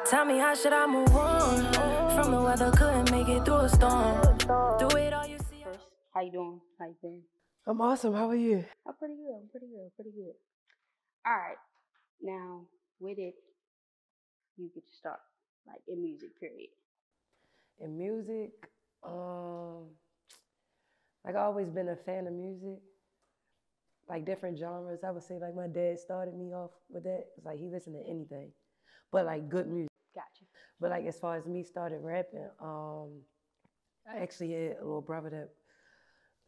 Tell me how should I move on from the weather, couldn't make it through a storm. Through it all you see. First, how you doing? How you been? I'm awesome. How are you? I'm pretty good. All right. Now, where did you get to start? Like in music, period. In music, like I've always been a fan of music, like different genres. I would say like my dad started me off with that. It's like he listened to anything, but like good music. Gotcha. But like as far as me started rapping, I actually had a little brother that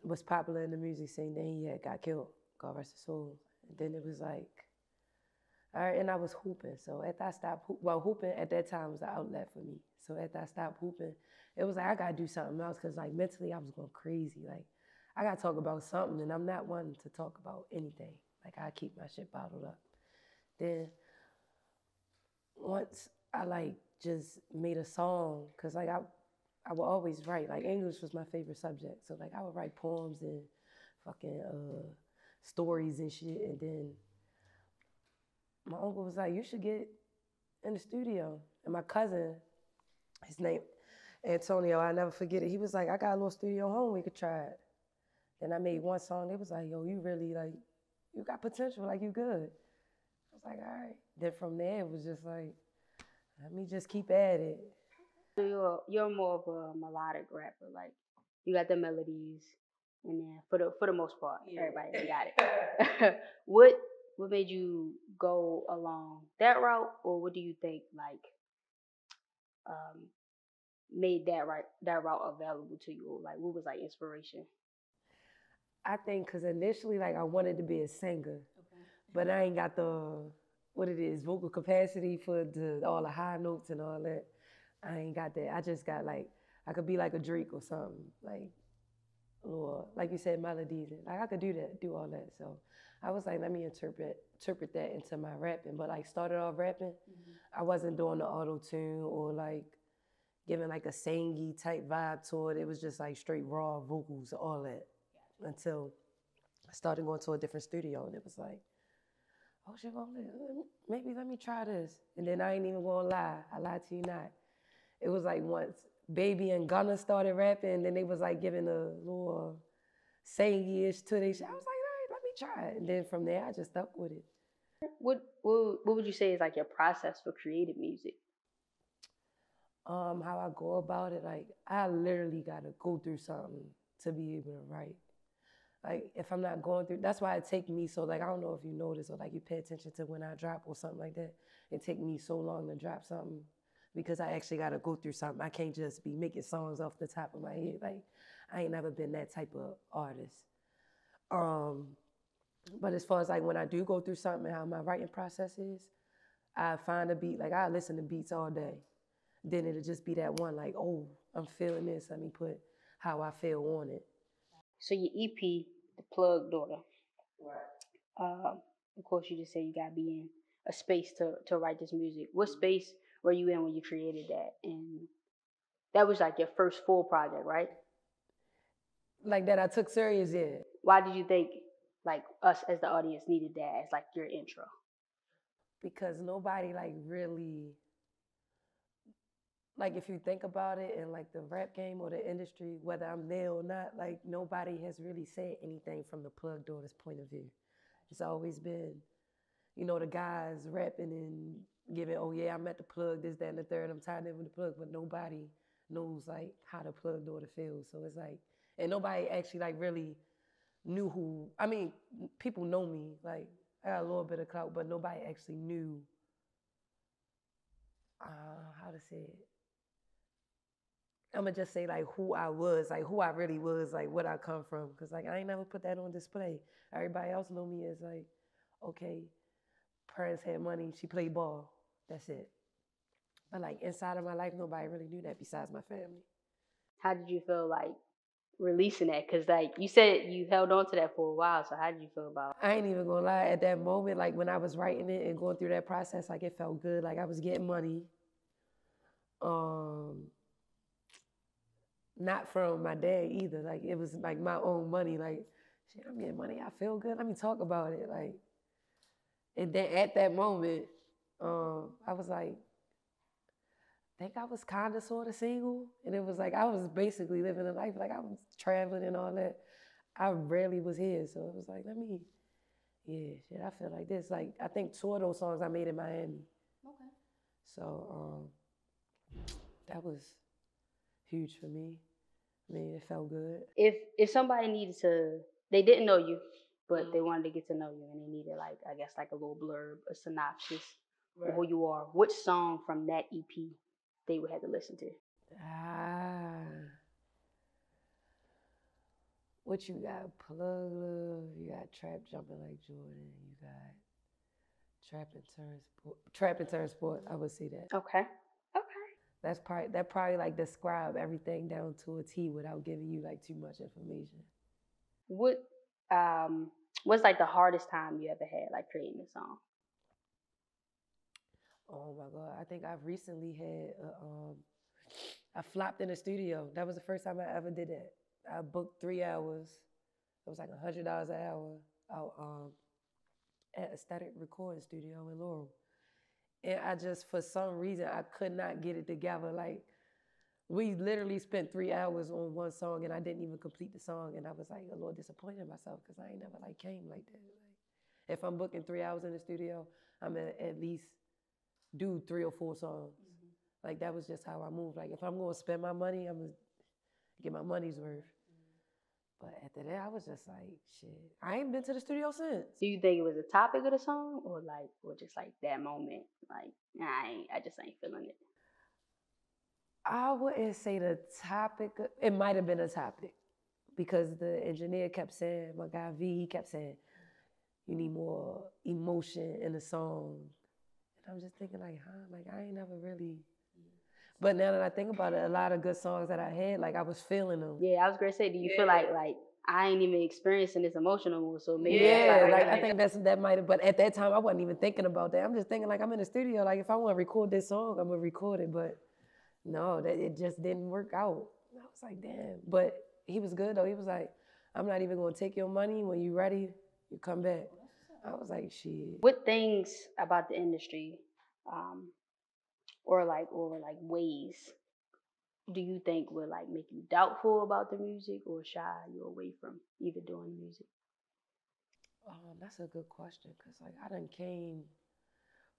was popular in the music scene. Then he had got killed. God rest his soul. And then it was like, all right, and I was hooping. So after I stopped, hooping at that time was an outlet for me. So after I stopped hooping, it was like I gotta do something else because like mentally I was going crazy. Like I gotta talk about something, and I'm not one to talk about anything. Like I keep my shit bottled up. Then once I like just made a song, cause like I would always write. Like English was my favorite subject, so like I would write poems and fucking stories and shit. And then my uncle was like, "You should get in the studio." And my cousin, his name Antonio, I never forget it. He was like, "I got a little studio home, we could try it." Then I made one song. It was like, "Yo, you really like, you got potential. Like you good." I was like, "All right." Then from there, it was just like, let me just keep at it. So you're more of a melodic rapper. Like you got the melodies, and then for the most part, everybody got it. what made you go along that route, or what do you think like made that route available to you? Like what was like inspiration? I think because initially, like I wanted to be a singer, but I ain't got the vocal capacity for all the high notes and all that. I ain't got that. I just got like I could be like a Drake or something, like or like you said, melodies. And like I could do all that. So I was like, let me interpret that into my rapping. But like started off rapping, I wasn't doing the auto tune or like giving like a singy type vibe to it. It was just like straight raw vocals, all that. Until I started going to a different studio, and it was like, oh shit, well, maybe let me try this. And then I ain't even gonna lie. I lied to you not. It was like once Baby and Gunna started rapping, and then they was like giving a little singy-ish to their shit. I was like, all right, let me try it. And then from there, I just stuck with it. What would you say is like your process for creating music? How I go about it, like I literally gotta go through something to be able to write. Like if I'm not going through, that's why it take me so like I don't know if you notice or like you pay attention to when I drop or something like that. It take me so long to drop something because I actually gotta go through something. I can't just be making songs off the top of my head. Like I ain't never been that type of artist. But as far as like when I do go through something and how my writing process is, I find a beat, like I listen to beats all day. Then it'll just be that one like, oh, I'm feeling this. Let me put how I feel on it. So your EP, The Plug Daughter. Right. Of course, you just say you gotta be in a space to write this music. What space were you in when you created that? And that was like your first full project, right? Like that I took serious, yeah. Why did you think like us as the audience needed that as like your intro? Because nobody like really, like if you think about it in like the rap game or the industry, whether I'm there or not, like nobody has really said anything from the plug daughter's point of view. It's always been, you know, the guys rapping and giving, oh yeah, I'm at the plug, this, that, and the third, I'm tied in with the plug, but nobody knows like how the plug daughter feels. So it's like, and nobody actually like really knew who, I mean, people know me, like I got a little bit of clout, but nobody actually knew how to say it. I'm gonna just say like who I was, like who I really was, like what I come from. Cause like I ain't never put that on display. Everybody else know me as like, okay, parents had money, she played ball. That's it. But like inside of my life, nobody really knew that besides my family. How did you feel like releasing that? Because like you said you held on to that for a while, so how did you feel about it? I ain't even gonna lie, at that moment, like when I was writing it and going through that process, like it felt good. Like I was getting money. Not from my dad either. Like it was like my own money. Like, shit, I'm getting money. I feel good. Let me talk about it. Like, and then at that moment, I was like, think I was kind of sort of single. And it was like, I was basically living a life. Like I was traveling and all that. I rarely was here. So it was like, I feel like this. Like, I think two of those songs I made in Miami. Okay. So that was huge for me. I mean, it felt good. If somebody needed to, they didn't know you, but they wanted to get to know you, and they needed like, I guess, like a little blurb, a synopsis of who you are, which song from that EP they would have to listen to? What you got? Plug Love, you got Trap Jumping Like Jordan, you got Trap and Turn Sport, I would say that. Okay. That probably like describe everything down to a T without giving you like too much information. What's like the hardest time you ever had like creating a song? Oh my God, I think I've recently had I flopped in the studio. That was the first time I ever did that. I booked 3 hours. It was like $100 an hour out at Aesthetic Recording Studio in Laurel. And I just, for some reason, I could not get it together. Like, we literally spent 3 hours on one song and I didn't even complete the song. And I was like a little disappointed in myself because I ain't never like came like that. Like, if I'm booking 3 hours in the studio, I'm gonna at least do 3 or 4 songs. Mm-hmm. Like, that was just how I move. Like, if I'm gonna spend my money, I'm gonna get my money's worth. But after that, I was just like, shit, I ain't been to the studio since. Do you think it was the topic of the song or just like that moment? Like, I just ain't feeling it. I wouldn't say the topic. It might have been a topic because the engineer kept saying, my guy V, he kept saying, you need more emotion in the song. And I'm just thinking like, like I ain't never really. But now that I think about it, a lot of good songs that I had, like I was feeling them. Yeah, I was gonna say, do you feel like I ain't even experiencing this emotional, so maybe I think that might have. But at that time, I wasn't even thinking about that. I'm just thinking like I'm in the studio. Like if I want to record this song, I'm gonna record it. But no, it just didn't work out. I was like, damn. But he was good though. He was like, I'm not even gonna take your money. When you ready, you come back. I was like, shit. What things about the industry, or ways, do you think would like make you doubtful about the music or shy you away from even doing music? That's a good question because like I done came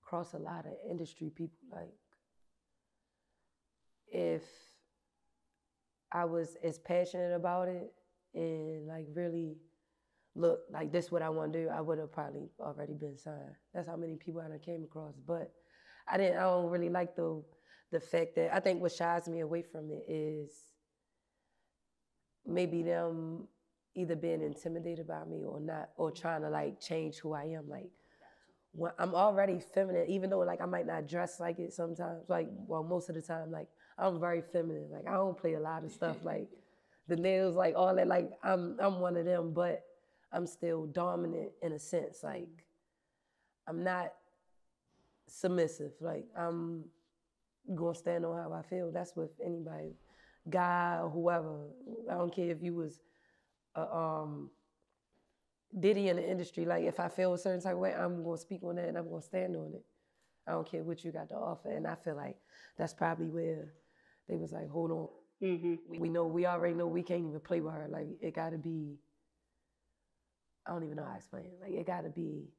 across a lot of industry people. Like if I was as passionate about it and like really look like this what I want to do, I would have probably already been signed. That's how many people I done came across. But I don't really like the fact that I think what shies me away from it is maybe them either being intimidated by me or not, or trying to like change who I am. Like when I'm already feminine, even though like I might not dress like it sometimes, like well most of the time, like I'm very feminine. Like I don't play a lot of stuff like the nails, like all that. Like I'm one of them, but I'm still dominant in a sense. Like I'm not submissive. Like I'm gonna stand on how I feel. That's with anybody, guy or whoever. I don't care if you was Diddy in the industry. Like if I feel a certain type of way, I'm gonna speak on that and I'm gonna stand on it. I don't care what you got to offer. And I feel like that's probably where they was like, hold on. Mm-hmm. We already know we can't even play with her. Like it gotta be, I don't even know how to explain it. Like it gotta be,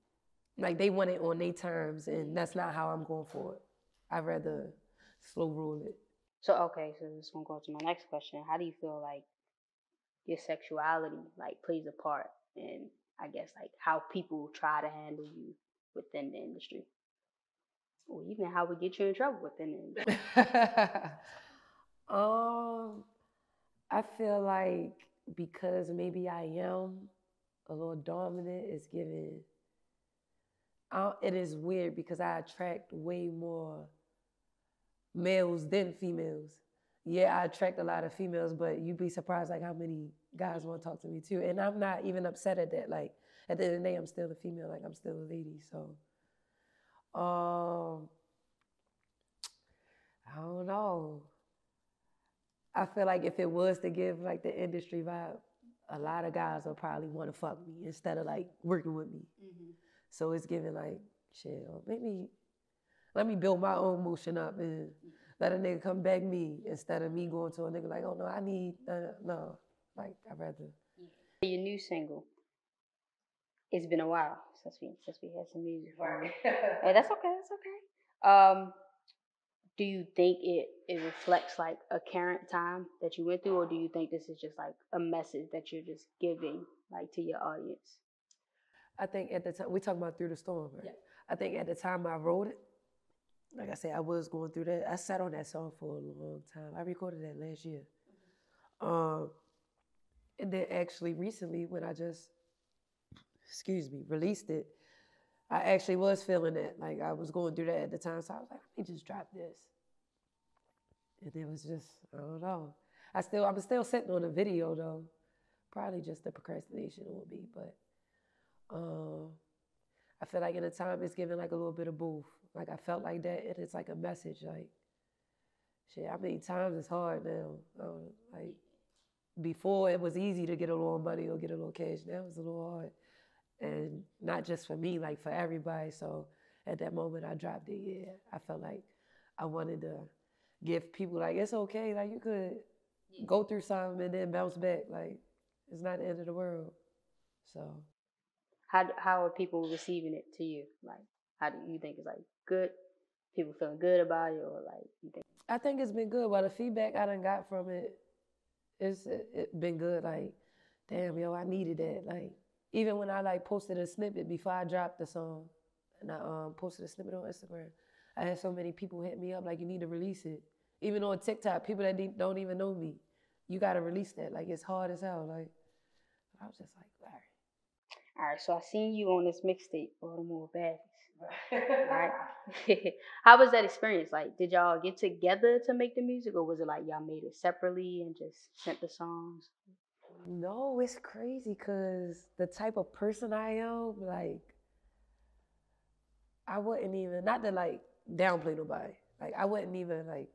like they want it on their terms and that's not how I'm going for it. I'd rather slow roll it. So this is gonna go to my next question. How do you feel like your sexuality like plays a part in, I guess, like how people try to handle you within the industry, or even how we get you in trouble within the industry? I feel like because maybe I am a little dominant, it's given. It is weird because I attract way more males than females. Yeah, I attract a lot of females, but you'd be surprised like how many guys want to talk to me too. And I'm not even upset at that. Like at the end of the day, I'm still a female. Like I'm still a lady. So, I don't know. I feel like if it was to give like the industry vibe, a lot of guys will probably want to fuck me instead of like working with me. Mm-hmm. So it's giving like, shit, maybe let me build my own motion up and let a nigga come beg me instead of me going to a nigga like, oh no, I need, no. Like, I'd rather. Your new single, it's been a while since we had some music. Right. Hey, that's okay, that's okay. Do you think it reflects like a current time that you went through, or do you think this is just like a message that you're just giving like to your audience? I think at the time, we talking about Through the Storm, right? Yeah. I think at the time I wrote it, like I said, I was going through that. I sat on that song for a long time. I recorded that last year. And then actually recently when I just, released it, I actually was feeling that. Like I was going through that at the time. So I was like, let me just drop this. And it was just, I don't know. I'm still sitting on the video though. Probably just the procrastination would be, but I feel like in the time it's giving like a little bit of both. Like I felt like that, and it's like a message. Like, shit, I mean, times is hard now. Like before, it was easy to get a little money or get a little cash. Now it's a little hard, and not just for me, like for everybody. So at that moment, I dropped it. Yeah, I felt like I wanted to give people like it's okay. Like you could go through something and then bounce back. Like it's not the end of the world. So. How are people receiving it to you? Like, how do you think it's like good? People feeling good about it, or like you think? I think it's been good. Well, the feedback I done got from it, it's been good. Like, damn, yo, I needed that. Like, even when I like posted a snippet before I dropped the song, and I posted a snippet on Instagram, I had so many people hit me up like, you need to release it. Even on TikTok, people that don't even know me, you got to release that. Like, it's hard as hell. Like, I was just like, all right. All right, so I seen you on this mixtape, Baltimore Baddies. Right? How was that experience? Like, did y'all get together to make the music, or was it like y'all made it separately and just sent the songs? No, it's crazy because the type of person I am, like, I wouldn't even, not to like downplay nobody, like, I wouldn't even like,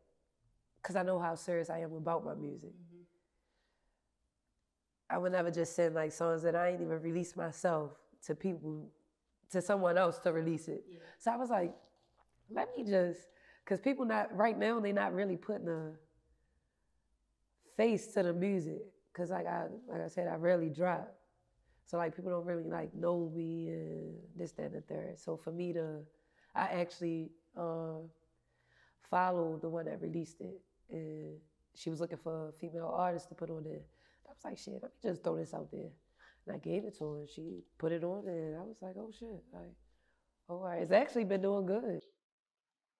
because I know how serious I am about my music. Mm-hmm. I would never just send like songs that I ain't even released myself to people, to someone else to release it. Yeah. So I was like, let me just, because people right now, they're not really putting a face to the music. Because like I said, I rarely drop. So like people don't really like know me and this, that, and the third. So for me I actually followed the one that released it. And she was looking for a female artist to put on there. I was like, shit, let me just throw this out there. And I gave it to her, and she put it on, and I was like, oh shit, like, all right. It's actually been doing good.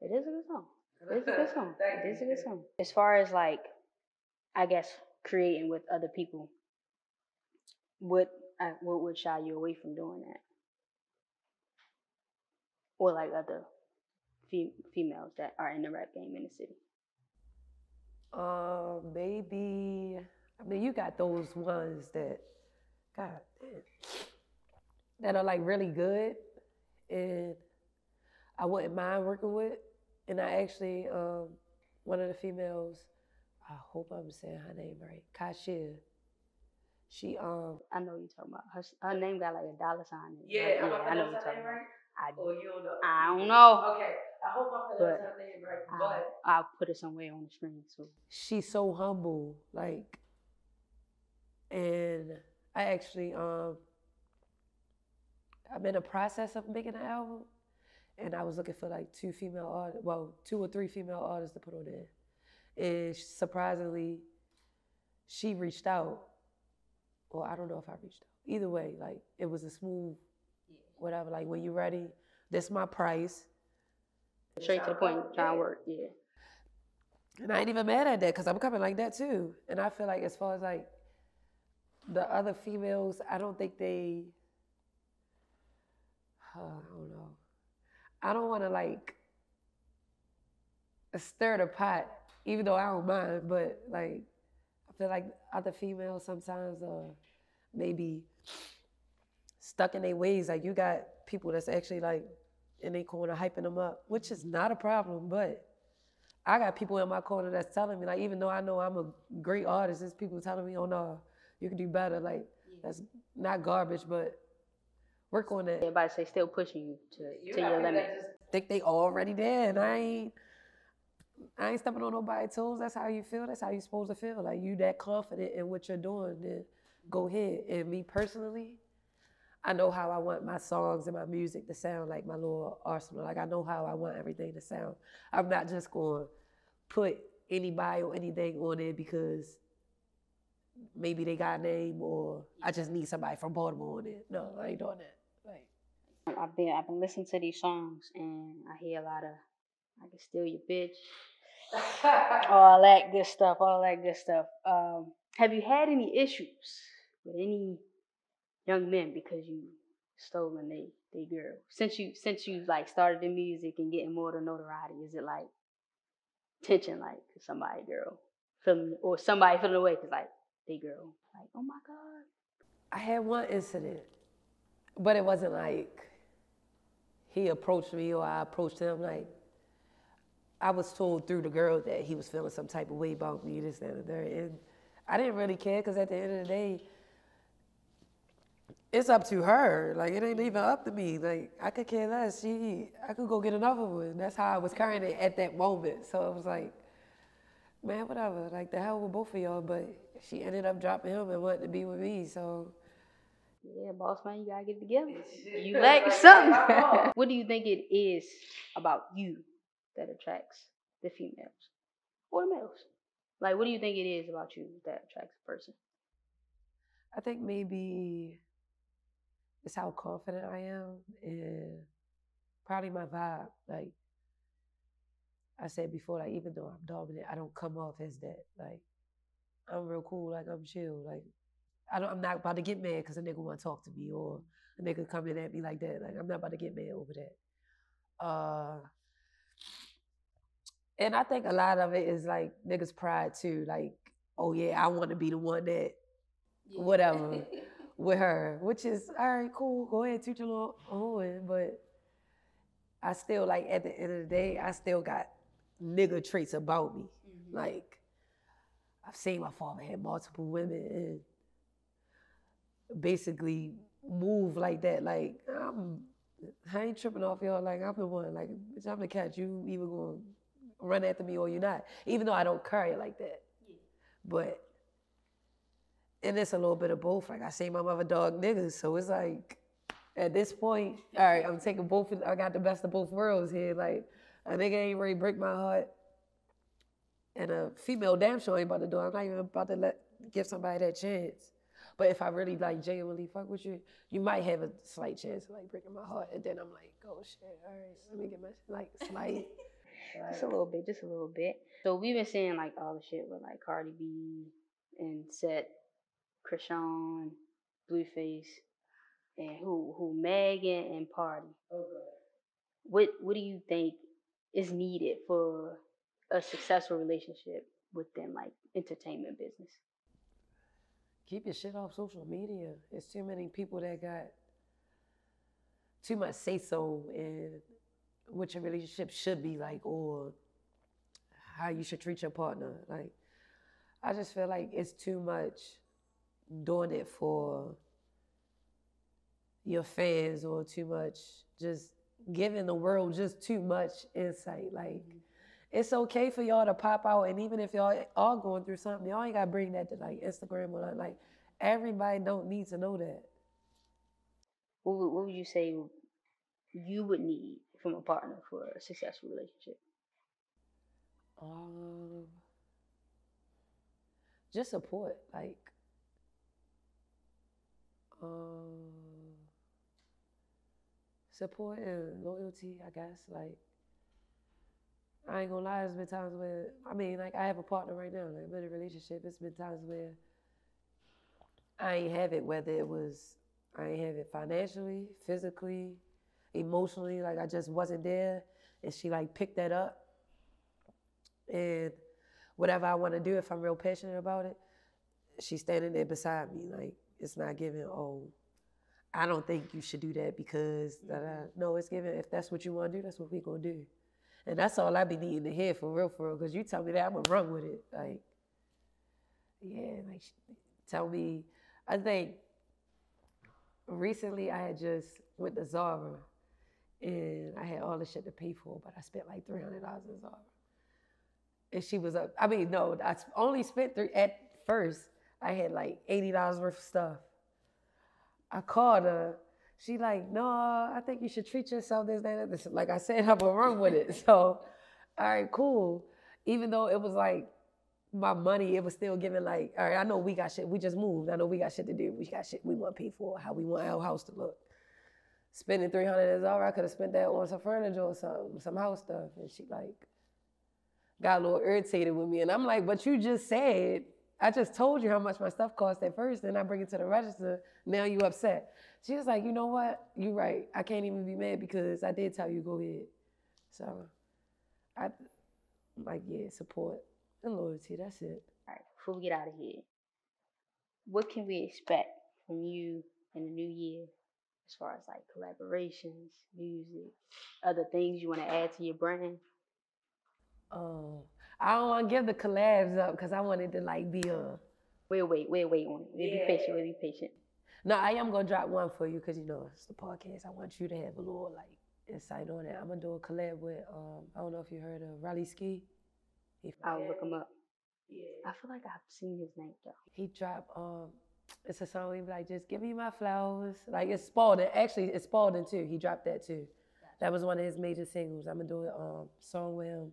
It is a good song. It is a good song. It is a good song. As far as like, I guess, creating with other people, what would shy you away from doing that? Or like other females that are in the rap game in the city? Maybe, I mean, you got those ones that, God, that are like really good, and I wouldn't mind working with. And I actually, one of the females, I hope I'm saying her name right, Kashia. She, I know you're talking about. Her name got like a dollar sign in it. Yeah, right? I know you're talking about. I don't know? I don't know. Okay, I hope I'm pronouncing her name right, but I'll put it somewhere on the screen. So she's so humble, like, and I actually, I'm in the process of making an album, and I was looking for like 2 or 3 female artists to put on there. And surprisingly, she reached out. Well, I don't know if I reached out. Either way, like, it was a smooth, whatever, like, when you're ready, this my price. Straight to the point, trying to work, yeah. And I ain't even mad at that, because I'm coming like that too. And I feel like as far as like the other females, I don't think they, I don't know. I don't want to like stir the pot, even though I don't mind, but like, I feel like other females sometimes maybe stuck in their ways. Like you got people that's actually like in their corner hyping them up, which is not a problem, but I got people in my corner that's telling me, like, even though I know I'm a great artist, there's people telling me, oh no, you can do better. Like, that's not garbage, but work on that. Everybody say still pushing you to your limit. I think they already there, and I ain't, I ain't stepping on nobody's toes. That's how you feel. That's how you supposed to feel. Like you that confident in what you're doing, then go ahead. And me personally, I know how I want my songs and my music to sound, like my little arsenal. Like I know how I want everything to sound. I'm not just going to put anybody or anything on it because maybe they got a name or I just need somebody from Baltimore on it. No, I ain't doing that. Like, I've been listening to these songs and I hear a lot of I can steal your bitch, all that good stuff, all that good stuff. Have you had any issues with any young men because you stolen they girl since you like started the music and getting more to notoriety? Is it like tension, like somebody girl feeling or somebody feeling away because like they girl, like oh my god? I had one incident, but it wasn't like he approached me or I approached him. Like I was told through the girl that he was feeling some type of way about me, this, that, and the third. And I didn't really care because at the end of the day, it's up to her. Like, it ain't even up to me. Like, I could care less. I could go get another one. That's how I was carrying it at that moment. So it was like, man, whatever. Like, the hell with both of y'all. But she ended up dropping him and wanted to be with me, so. Yeah, boss man, you gotta get it together. You lack something. What do you think it is about you that attracts the females or the males? Like, what do you think it is about you that attracts a person? I think maybe it's how confident I am and probably my vibe. Like I said before, like even though I'm dominant, I don't come off as that. Like I'm real cool, like I'm chill. Like I'm not about to get mad because a nigga want to talk to me or a nigga coming at me like that. Like I'm not about to get mad over that. And I think a lot of it is like niggas' pride too. Like, oh yeah, I want to be the one that whatever with her, which is all right, cool. Go ahead, toot your little horn, but I still like at the end of the day, I still got nigga traits about me. Mm-hmm. Like I've seen my father have multiple women and basically move like that. Like I ain't tripping off y'all. Like I'm the one. Like bitch, I'm the catch. You either gonna run after me or you're not. Even though I don't carry it like that, but. And it's a little bit of both. Like I say my mother dog niggas. So it's like, at this point, all right, I'm taking both, I got the best of both worlds here. Like a nigga ain't ready to break my heart. And a female damn sure ain't about to do it. I'm not even about to give somebody that chance. But if I really like genuinely fuck with you, you might have a slight chance of like breaking my heart. And then I'm like, oh shit, all right, let me get my, like slight. Just a little bit, just a little bit. So we've been seeing like all the shit with like Cardi B and Set, Krishan, Blueface, and who Megan and Party. Okay. What do you think is needed for a successful relationship with them, like entertainment business? Keep your shit off social media. There's too many people that got too much say so in what your relationship should be like or how you should treat your partner. Like I just feel like it's too much doing it for your fans or too much just giving the world just too much insight. Like it's okay for y'all to pop out, and even if y'all are going through something, y'all ain't gotta bring that to like Instagram or like everybody don't need to know that. What would you say you would need from a partner for a successful relationship? Just support, like support and loyalty, I guess. Like I ain't gonna lie, there's been times where like I have a partner right now, like I'm in a relationship. It's been times where I ain't have it, whether it was I ain't have it financially, physically, emotionally, like I just wasn't there. And she like picked that up. And whatever I want to do, if I'm real passionate about it, she's standing there beside me. Like it's not giving, oh, I don't think you should do that because, no, it's giving, if that's what you want to do, that's what we gonna do. And that's all I be needing to hear for real, because you tell me that, I'm gonna run with it. Like, yeah, like tell me, I think recently I had just went to Zara and I had all the shit to pay for, but I spent like $300 in Zara. And she was up. I mean, no, I only spent at first. I had like $80 worth of stuff. I called her. She like, no, I think you should treat yourself this, that, and this. Like I said, I'm gonna run with it. So, all right, cool. Even though it was like my money, it was still giving like, all right, I know we got shit. We just moved. I know we got shit to do. We got shit we want to pay for, how we want our house to look. Spending $300 is all right. I could have spent that on some furniture or some house stuff. And she like got a little irritated with me. And I'm like, but you just said, I just told you how much my stuff cost at first, and I bring it to the register. Now you upset. She was like, you know what? You right. I can't even be mad because I did tell you go ahead. So I'm like, yeah, support and loyalty. That's it. All right, before we get out of here, what can we expect from you in the new year as far as like collaborations, music, other things you want to add to your brand? I don't want to give the collabs up because I wanted to like be Wait on it. We'll be patient. We'll be patient. No, I am gonna drop one for you because you know it's the podcast. I want you to have a little like insight on it. I'm gonna do a collab with I don't know if you heard of Riley Ski. I'll look him up. Yeah. I feel like I've seen his name though. He dropped it's a song he be like, just give me my flowers. Like it's Spalding. Actually, it's Spalding too. He dropped that too. That was one of his major singles. I'm gonna do a song with him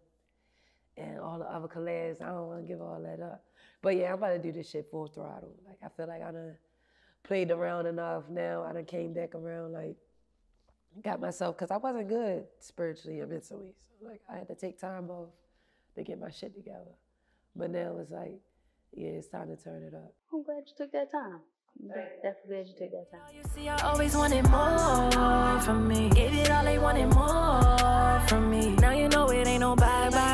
and all the other collabs. I don't want to give all that up. But yeah, I'm about to do this shit full throttle. Like I feel like I done played around enough now. I done came back around, like got myself, because I wasn't good spiritually and mentally. So like I had to take time off to get my shit together. But now it's like, yeah, it's time to turn it up. I'm glad you took that time. Definitely glad you took that time. You see, I always wanted more from me. Gave it all, they wanted more from me. Now you know it ain't no bye-bye.